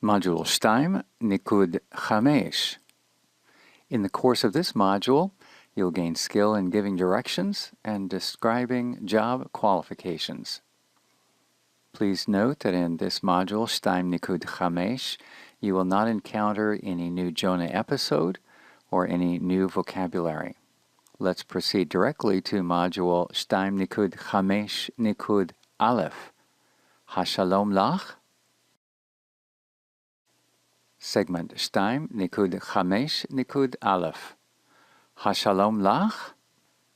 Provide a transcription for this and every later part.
Module 2.5. In the course of this module, you'll gain skill in giving directions and describing job qualifications. Please note that in this module 2.5, you will not encounter any new Jonah episode or any new vocabulary. Let's proceed directly to module 2.5 alef. Hashalom lach. Segment 2.5 alef. Hashalom lach.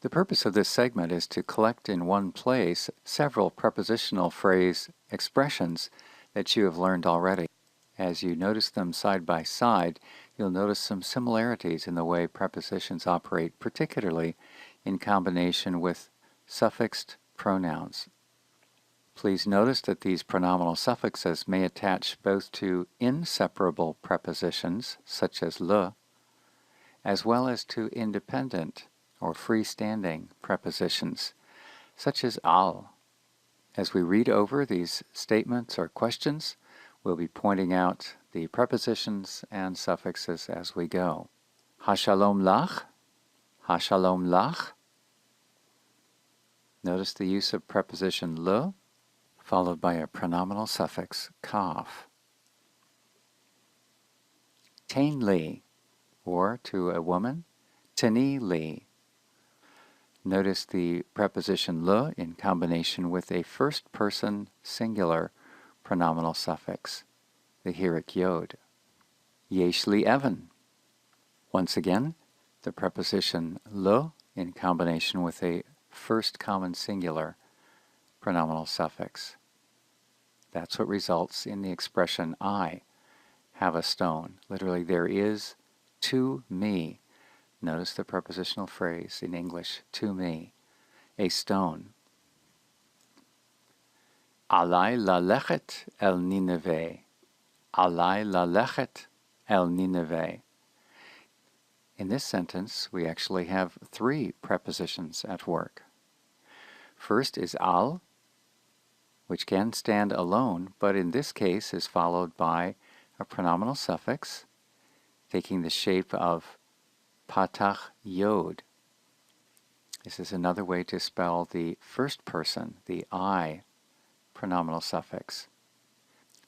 The purpose of this segment is to collect in one place several prepositional phrase expressions that you have learned already. As you notice them side by side, you'll notice some similarities in the way prepositions operate, particularly in combination with suffixed pronouns. Please notice that these pronominal suffixes may attach both to inseparable prepositions, such as le, as well as to independent or freestanding prepositions, such as al. As we read over these statements or questions, we'll be pointing out the prepositions and suffixes as we go. Hashalom lach, hashalom lach. Notice the use of preposition le, followed by a pronominal suffix kaf. Tain li, or to a woman, tani li. Notice the preposition le in combination with a first-person singular pronominal suffix, the hirik yod. Yesh li evan. Once again, the preposition le in combination with a first common singular pronominal suffix. That's what results in the expression I have a stone. Literally, there is to me. Notice the prepositional phrase in English, to me, a stone. Alai lalechet el Nineveh. Alai lalechet el Nineveh. In this sentence, we actually have three prepositions at work. First is al, which can stand alone, but in this case is followed by a pronominal suffix, taking the shape of patach yod. This is another way to spell the first person, the I pronominal suffix.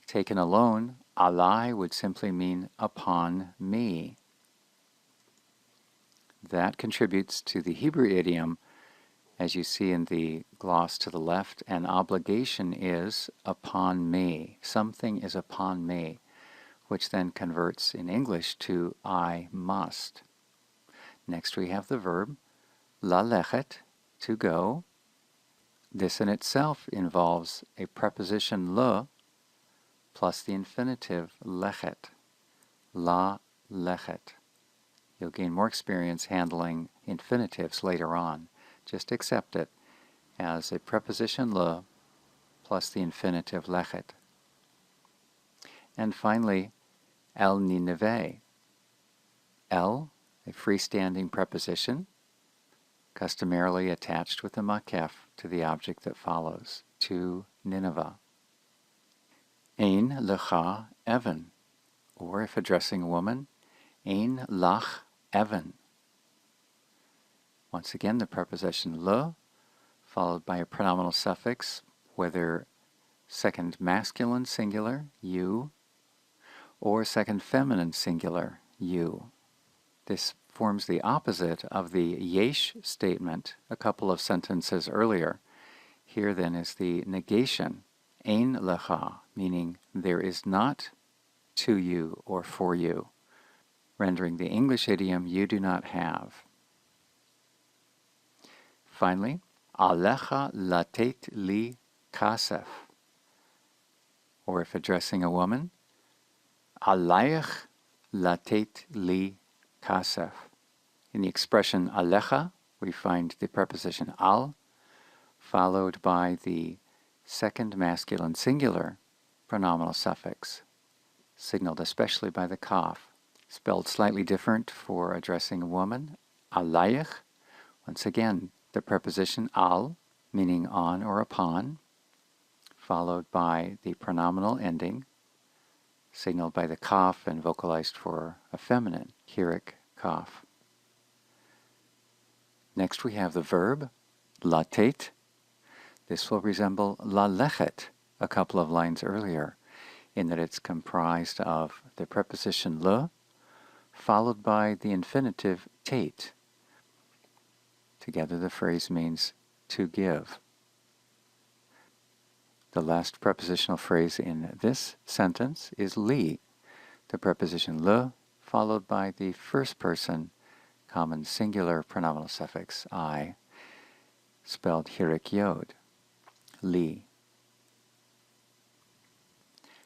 Taken alone, alai would simply mean upon me. That contributes to the Hebrew idiom, as you see in the gloss to the left, an obligation is upon me. Something is upon me, which then converts in English to I must. Next we have the verb lalechet, to go. This in itself involves a preposition le plus the infinitive lechet, la lechet. You'll gain more experience handling infinitives later on. Just accept it as a preposition le plus the infinitive lechet. And finally, el Nineveh. El, a freestanding preposition, customarily attached with a makef to the object that follows, to Nineveh. Ein lecha evan, or if addressing a woman, ein lach evan. Once again, the preposition le, followed by a pronominal suffix, whether second masculine singular, you, or second feminine singular, you. This forms the opposite of the yesh statement a couple of sentences earlier. Here then is the negation, ein lecha, meaning there is not to you or for you, rendering the English idiom you do not have. Finally, alecha latet li kasef, or if addressing a woman, alayach latet li kasef. In the expression alecha, we find the preposition al, followed by the second masculine singular pronominal suffix, signaled especially by the kaf. Spelled slightly different for addressing a woman, alayach. Once again, the preposition al, meaning on or upon, followed by the pronominal ending, signaled by the kaf and vocalized for a feminine, hirik kaf. Next we have the verb, latet. This will resemble lalechet, a couple of lines earlier, in that it's comprised of the preposition le, followed by the infinitive tet. Together the phrase means to give. The last prepositional phrase in this sentence is li, the preposition le, followed by the first person common singular pronominal suffix I, spelled hirik yod, li.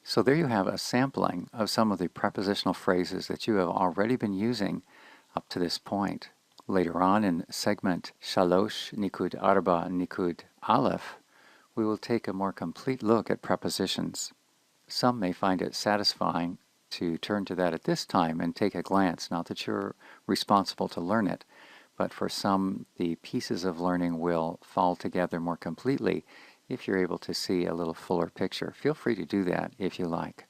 So there you have a sampling of some of the prepositional phrases that you have already been using up to this point. Later on in segment Shalosh Nikud Arba Nikud Aleph, we will take a more complete look at prepositions. Some may find it satisfying to turn to that at this time and take a glance, not that you're responsible to learn it, but for some the pieces of learning will fall together more completely if you're able to see a little fuller picture. Feel free to do that if you like.